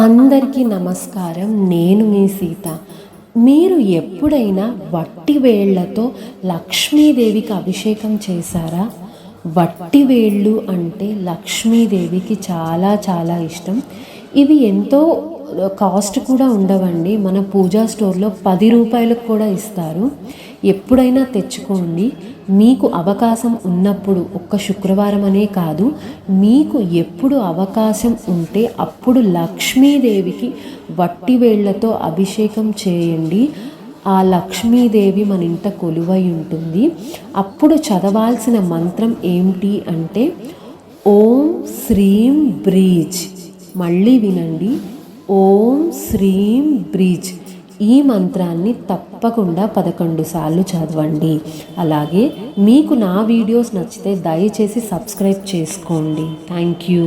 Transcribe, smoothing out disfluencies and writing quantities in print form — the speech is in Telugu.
అందరికీ నమస్కారం. నేను మీ సీత. మీరు ఎప్పుడైనా వట్టి వేళ్లతో లక్ష్మీదేవికి అభిషేకం చేశారా? వట్టి వేళ్ళు అంటే లక్ష్మీదేవికి చాలా చాలా ఇష్టం. ఇవి ఎంతో కాస్ట్ కూడా ఉండవండి. మన పూజా స్టోర్లో 10 రూపాయలకు కూడా ఇస్తారు. ఎప్పుడైనా తెచ్చుకోండి. మీకు అవకాశం ఉన్నప్పుడు, ఒక్క శుక్రవారం అనే కాదు, మీకు ఎప్పుడు అవకాశం ఉంటే అప్పుడు లక్ష్మీదేవికి వట్టి వేళ్లతో అభిషేకం చేయండి. ఆ లక్ష్మీదేవి మన ఇంట కొలువై ఉంటుంది. అప్పుడు చదవాల్సిన మంత్రం ఏమిటి అంటే ఓం శ్రీం బ్రీజ్. మళ్ళీ వినండి, ఓం శ్రీం బ్రీజ్. ఈ మంత్రాన్ని తప్పకుండా 11 సార్లు చదవండి. అలాగే మీకు నా వీడియోస్ నచ్చితే దయచేసి సబ్స్క్రైబ్ చేసుకోండి. Thank you.